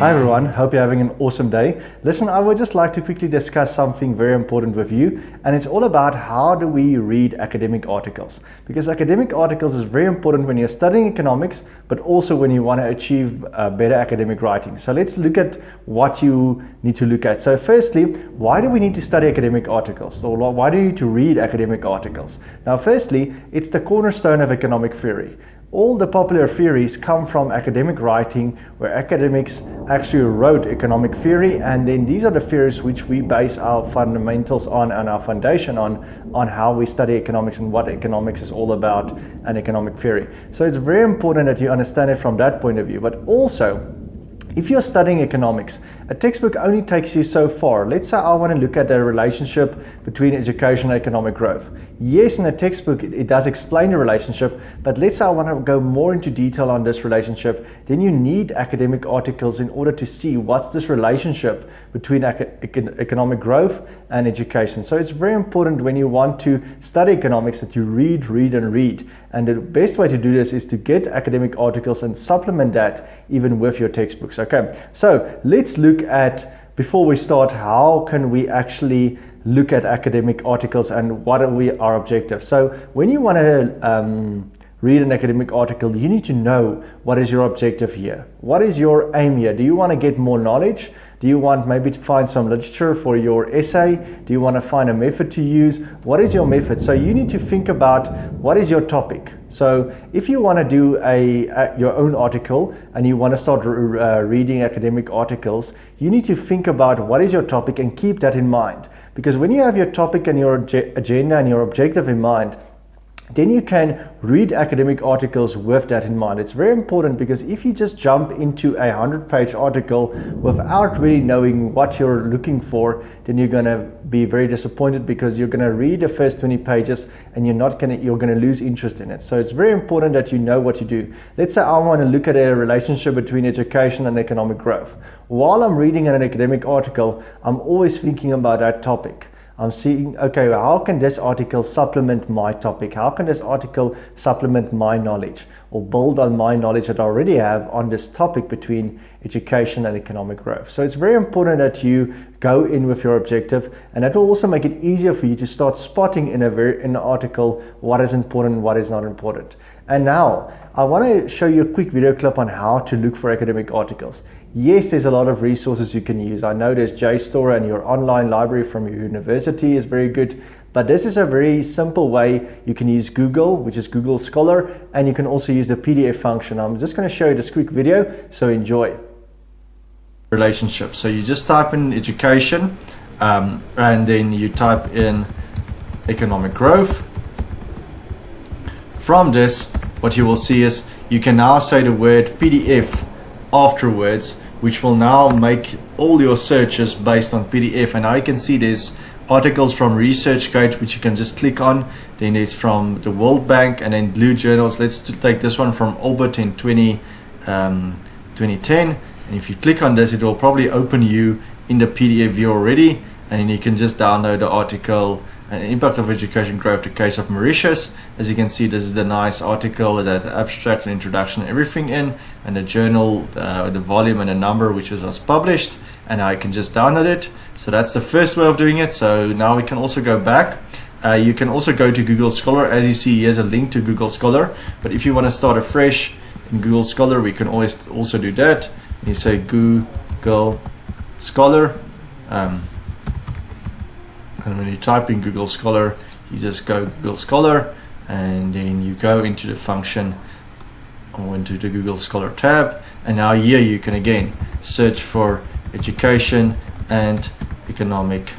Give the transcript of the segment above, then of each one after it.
Hi everyone, hope you're having an awesome day. Listen, I would just like to quickly discuss something very important with you, and it's all about how do we read academic articles. Because academic articles is very important when you're studying economics, but also when you want to achieve better academic writing. So let's look at what you need to look at. So firstly, why do we need to study academic articles? Or why do you need to read academic articles? Now firstly, it's the cornerstone of economic theory. All the popular theories come from academic writing, where academics actually wrote economic theory, and then these are the theories which we base our fundamentals on and our foundation on how we study economics and what economics is all about and economic theory. So it's very important that you understand it from that point of view, but also if you're studying economics, a textbook only takes you so far. Let's say I want to look at the relationship between education and economic growth. Yes, in a textbook it does explain the relationship, but let's say I want to go more into detail on this relationship, then you need academic articles in order to see what's this relationship between economic growth and education. So it's very important when you want to study economics that you read. And the best way to do this is to get academic articles and supplement that even with your textbooks. Okay, so let's look at, before we start, how can we actually look at academic articles and what are our objectives. So when you want to read an academic article, you need to know what is your objective here. What is your aim here? Do you want to get more knowledge? Do you want maybe to find some literature for your essay? Do you want to find a method to use? What is your method? So you need to think about what is your topic. So if you want to do your own article and you want to start reading academic articles, you need to think about what is your topic and keep that in mind. Because when you have your topic and your agenda and your objective in mind, then you can read academic articles with that in mind. It's very important, because if you just jump into a 100-page article without really knowing what you're looking for, then you're going to be very disappointed, because you're going to read the first 20 pages and you're going to lose interest in it. So it's very important that you know what you do. Let's say I want to look at a relationship between education and economic growth. While I'm reading an academic article, I'm always thinking about that topic. I'm seeing, okay, how can this article supplement my topic? How can this article supplement my knowledge or build on my knowledge that I already have on this topic between education and economic growth? So it's very important that you go in with your objective, and that will also make it easier for you to start spotting in an article what is important and what is not important. And now I want to show you a quick video clip on how to look for academic articles. Yes, there's a lot of resources you can use. I know there's JSTOR, and your online library from your university is very good, but this is a very simple way. You can use Google, which is Google Scholar, and you can also use the PDF function. I'm just going to show you this quick video, so enjoy. Relationship. So you just type in education, and then you type in economic growth. From this, what you will see is you can now say the word PDF afterwards, which will now make all your searches based on PDF. And now you can see there's articles from ResearchGate, which you can just click on. Then there's from the World Bank, and then Blue Journals. Let's take this one from Albert in 2010. And if you click on this, it will probably open you in the PDF view already, and then you can just download the article, Impact of Education Growth, the Case of Mauritius. As you can see, this is the nice article. It has an abstract and introduction and everything in, and the journal, the volume and the number which was published, and I can just download it. So that's the first way of doing it. So now we can also go back. You can also go to Google Scholar. As you see, here's a link to Google Scholar, but if you want to start afresh in Google Scholar, we can always also do that. You say Google Scholar, and when you type in Google Scholar, you just go Google Scholar, and then you go into the function or into the Google Scholar tab, and now here you can again search for education and economic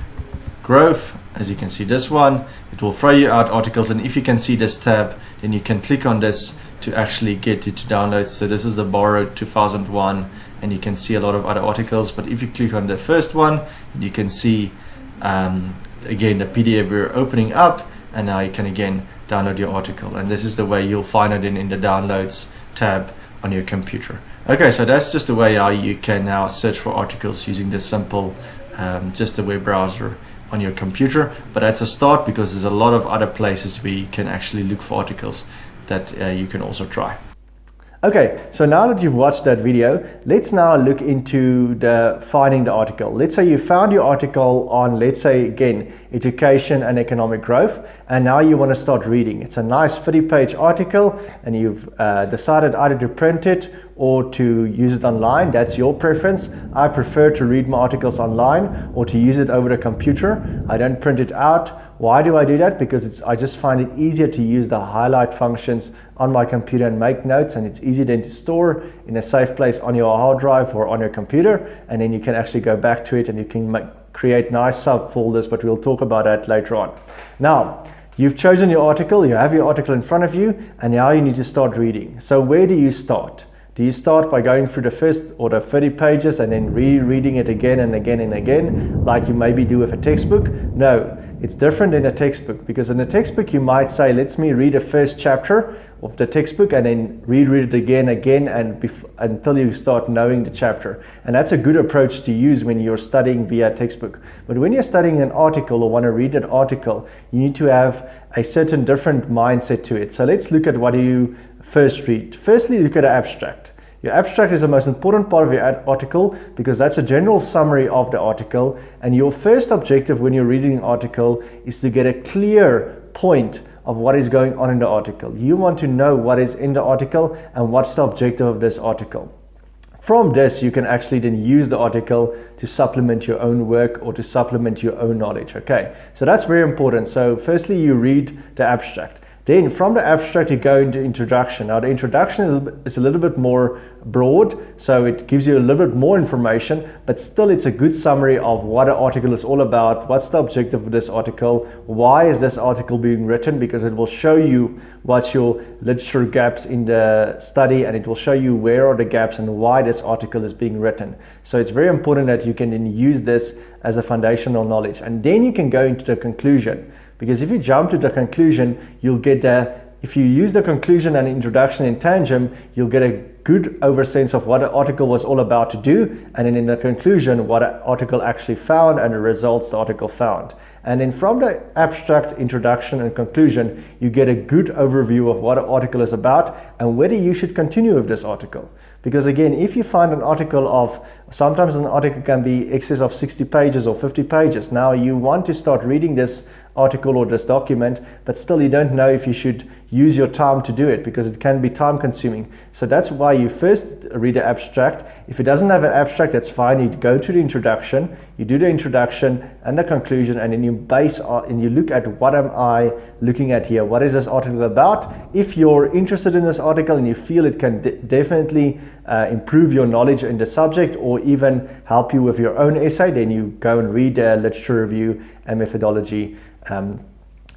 growth. As you can see, this one, it will throw you out articles, and if you can see this tab, then you can click on this to actually get it to download. So this is the Borrowed 2001, and you can see a lot of other articles, but if you click on the first one, you can see again the PDF we're opening up, and now you can again download your article, and this is the way you'll find it in the downloads tab on your computer. Okay, so that's just the way how you can now search for articles using this simple just a web browser on your computer. But that's a start, because there's a lot of other places where you can actually look for articles that you can also try. Okay, so now that you've watched that video, let's now look into finding the article. Let's say you found your article on, let's say again, education and economic growth, and now you want to start reading. It's a nice 30-page article, and you've decided either to print it or to use it online. That's your preference. I prefer to read my articles online or to use it over the computer. I don't print it out. Why do I do that? Because I just find it easier to use the highlight functions on my computer and make notes, and it's easy then to store in a safe place on your hard drive or on your computer, and then you can actually go back to it and you can create nice subfolders, but we'll talk about that later on. Now, you've chosen your article, you have your article in front of you, and now you need to start reading. So where do you start? Do you start by going through the first or the 30 pages and then rereading it again and again and again, like you maybe do with a textbook? No, it's different in a textbook, because in a textbook you might say, let me read the first chapter of the textbook and then reread it again and until you start knowing the chapter. And that's a good approach to use when you're studying via textbook. But when you're studying an article or want to read an article, you need to have a certain different mindset to it. So let's look at what do you first read. Firstly, look at the abstract. Your abstract is the most important part of your article, because that's a general summary of the article, and your first objective when you're reading an article is to get a clear point of what is going on in the article. You want to know what is in the article and what's the objective of this article. From this, you can actually then use the article to supplement your own work or to supplement your own knowledge. Okay, so that's very important. So firstly, you read the abstract. Then from the abstract, you go into introduction. Now the introduction is a little bit more broad, so it gives you a little bit more information, but still it's a good summary of what an article is all about, what's the objective of this article, why is this article being written, because it will show you what's your literature gaps in the study, and it will show you where are the gaps and why this article is being written. So it's very important that you can then use this as a foundational knowledge, and then you can go into the conclusion. Because if you jump to the conclusion, you'll get if you use the conclusion and introduction in tandem, you'll get a good oversense of what the article was all about to do, and then in the conclusion, what the article actually found and the results the article found. And then from the abstract, introduction, and conclusion, you get a good overview of what an article is about and whether you should continue with this article. Because again, if you find an article sometimes an article can be excess of 60 pages or 50 pages. Now you want to start reading this article or this document, but still you don't know if you should use your time to do it, because it can be time consuming. So that's why you first read the abstract. If it doesn't have an abstract, that's fine. You go to the introduction, you do the introduction and the conclusion, and then you look at what am I looking at here? What is this article about? If you're interested in this article and you feel it can definitely improve your knowledge in the subject or even help you with your own essay, then you go and read the literature review and methodology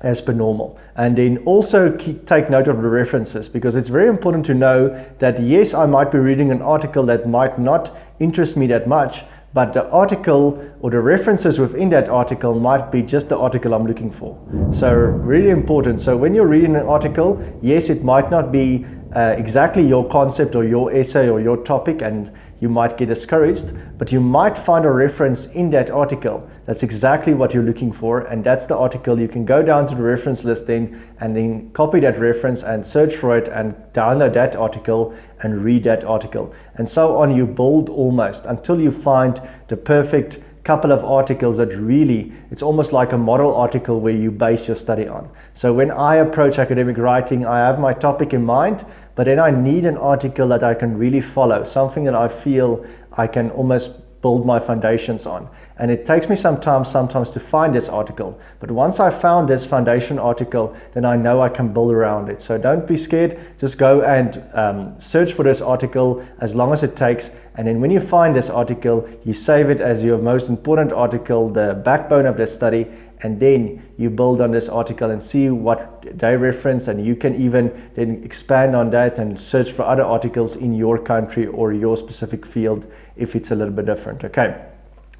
as per normal. And then also take note of the references, because it's very important to know that yes, I might be reading an article that might not interest me that much, but the article or the references within that article might be just the article I'm looking for. So really important. So when you're reading an article, yes, it might not be exactly your concept or your essay or your topic, and you might get discouraged, but you might find a reference in that article that's exactly what you're looking for, and that's the article. You can go down to the reference listing and then copy that reference and search for it and download that article and read that article. And so on, you build almost until you find the perfect couple of articles that really, it's almost like a model article where you base your study on. So when I approach academic writing, I have my topic in mind, but then I need an article that I can really follow, something that I feel I can almost build my foundations on. And it takes me some time sometimes to find this article, but once I found this foundation article, then I know I can build around it. So don't be scared, just go and search for this article as long as it takes, and then when you find this article, you save it as your most important article, the backbone of the study, and then you build on this article and see what they reference, and you can even then expand on that and search for other articles in your country or your specific field if it's a little bit different. Okay,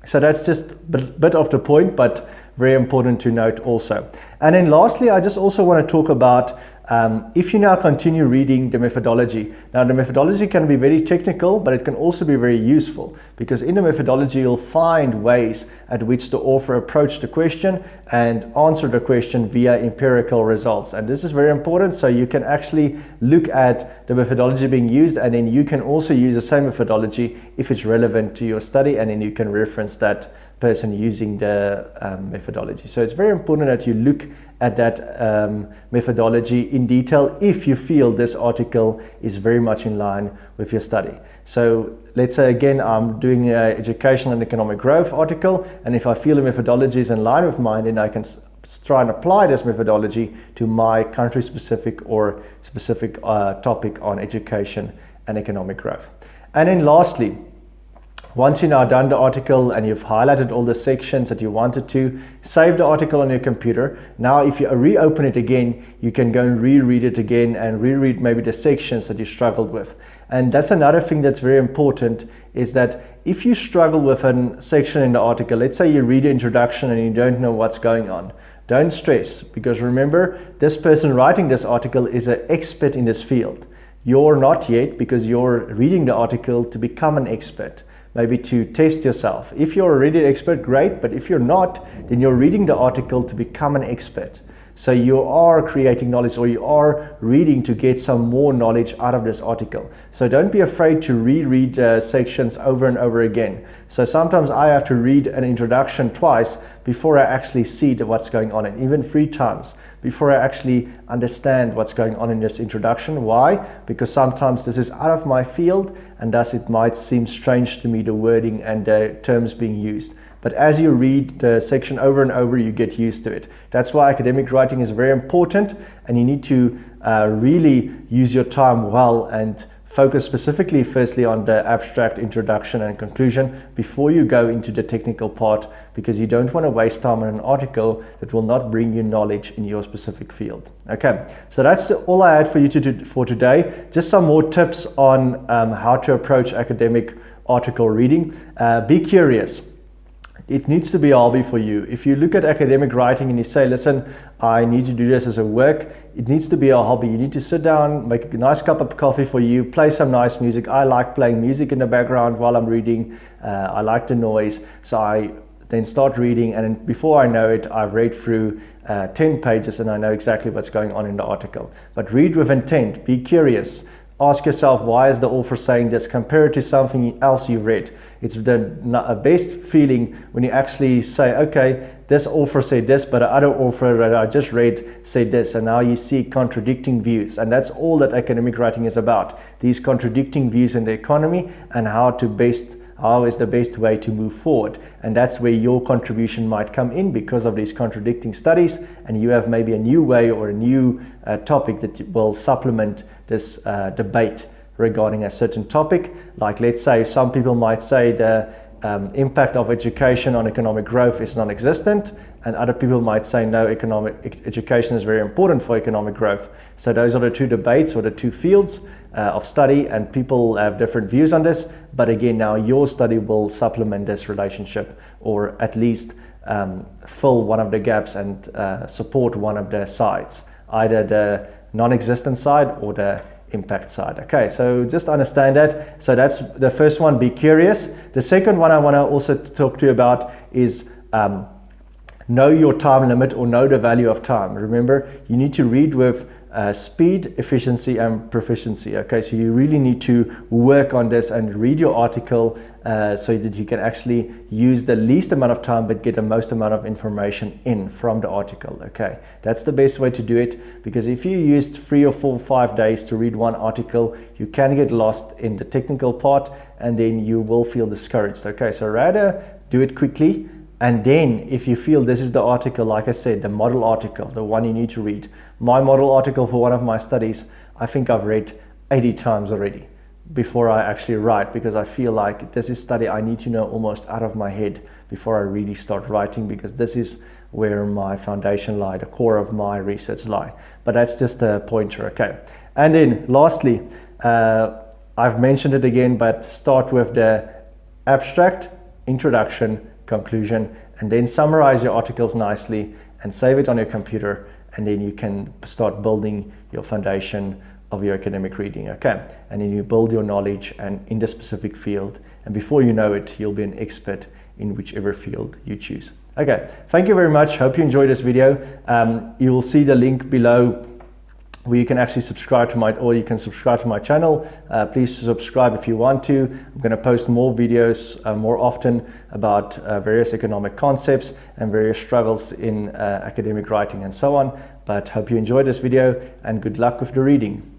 so that's just a bit of the point, but very important to note also. And then lastly, I just also want to talk about If you now continue reading the methodology, now the methodology can be very technical, but it can also be very useful, because in the methodology you'll find ways at which the author approached the question and answer the question via empirical results. And this is very important, so you can actually look at the methodology being used, and then you can also use the same methodology if it's relevant to your study, and then you can reference that person using the methodology. So it's very important that you look at that methodology in detail if you feel this article is very much in line with your study. So let's say again I'm doing an educational and economic growth article, and if I feel the methodology is in line with mine, then I can try and apply this methodology to my country specific or specific topic on education and economic growth. And then lastly, once you've now done the article and you've highlighted all the sections that you wanted to, save the article on your computer. Now if you reopen it again, you can go and reread it again and reread maybe the sections that you struggled with. And that's another thing that's very important, is that if you struggle with a section in the article, let's say you read the introduction and you don't know what's going on, don't stress, because remember, this person writing this article is an expert in this field. You're not yet, because you're reading the article to become an expert. Maybe to test yourself. If you're already an expert, great, but if you're not, then you're reading the article to become an expert. So you are creating knowledge, or you are reading to get some more knowledge out of this article. So don't be afraid to reread sections over and over again. So sometimes I have to read an introduction twice before I actually see what's going on, and even 3 times before I actually understand what's going on in this introduction. Why? Because sometimes this is out of my field, and thus it might seem strange to me, the wording and the terms being used. But as you read the section over and over, you get used to it. That's why academic writing is very important, and you need to really use your time well and focus specifically firstly on the abstract, introduction and conclusion before you go into the technical part, because you don't want to waste time on an article that will not bring you knowledge in your specific field. Okay, so that's all I had for you to do for today. Just some more tips on how to approach academic article reading. Be curious. It needs to be a hobby for you. If you look at academic writing and you say, listen, I need to do this as a work, it needs to be a hobby. You need to sit down, make a nice cup of coffee for you, play some nice music. I like playing music in the background while I'm reading. I like the noise. So I then start reading, and before I know it, I've read through 10 pages and I know exactly what's going on in the article. But read with intent, be curious. Ask yourself, why is the author saying this? Compare it to something else you've read. It's the best feeling when you actually say, okay, this author said this, but the other author that I just read said this, and now you see contradicting views. And that's all that academic writing is about, these contradicting views in the economy, and how is the best way to move forward. And that's where your contribution might come in, because of these contradicting studies, and you have maybe a new way or a new topic that will supplement this debate regarding a certain topic. Like, let's say some people might say the impact of education on economic growth is non-existent, and other people might say no, education is very important for economic growth. So those are the two debates, or the two fields of study, and people have different views on this. But again, now your study will supplement this relationship, or at least fill one of the gaps and support one of the sides, either the non-existent side or the impact side. Okay, so just understand that. So that's the first one, be curious. The second one I want to also talk to you about is know your time limit, or know the value of time. Remember, you need to read with speed, efficiency and proficiency. Okay, so you really need to work on this and read your article so that you can actually use the least amount of time but get the most amount of information in from the article. Okay, that's the best way to do it, because if you used 3 or 4 or 5 days to read one article, you can get lost in the technical part, and then you will feel discouraged. Okay, so rather do it quickly. And then if you feel this is the article, like I said, the model article, the one you need to read. My model article for one of my studies, I think I've read 80 times already before I actually write, because I feel like this is study I need to know almost out of my head before I really start writing, because this is where my foundation lie, the core of my research lie. But that's just a pointer, okay. And then lastly, I've mentioned it again, but start with the abstract, introduction, conclusion, and then summarize your articles nicely and save it on your computer, and then you can start building your foundation of your academic reading, okay? And then you build your knowledge and in the specific field, and before you know it, you'll be an expert in whichever field you choose. Okay, thank you very much. Hope you enjoyed this video. You will see the link below where you can actually subscribe to my channel. Please subscribe if you want to. I'm going to post more videos more often about various economic concepts and various struggles in academic writing and so on. But hope you enjoyed this video, and good luck with the reading.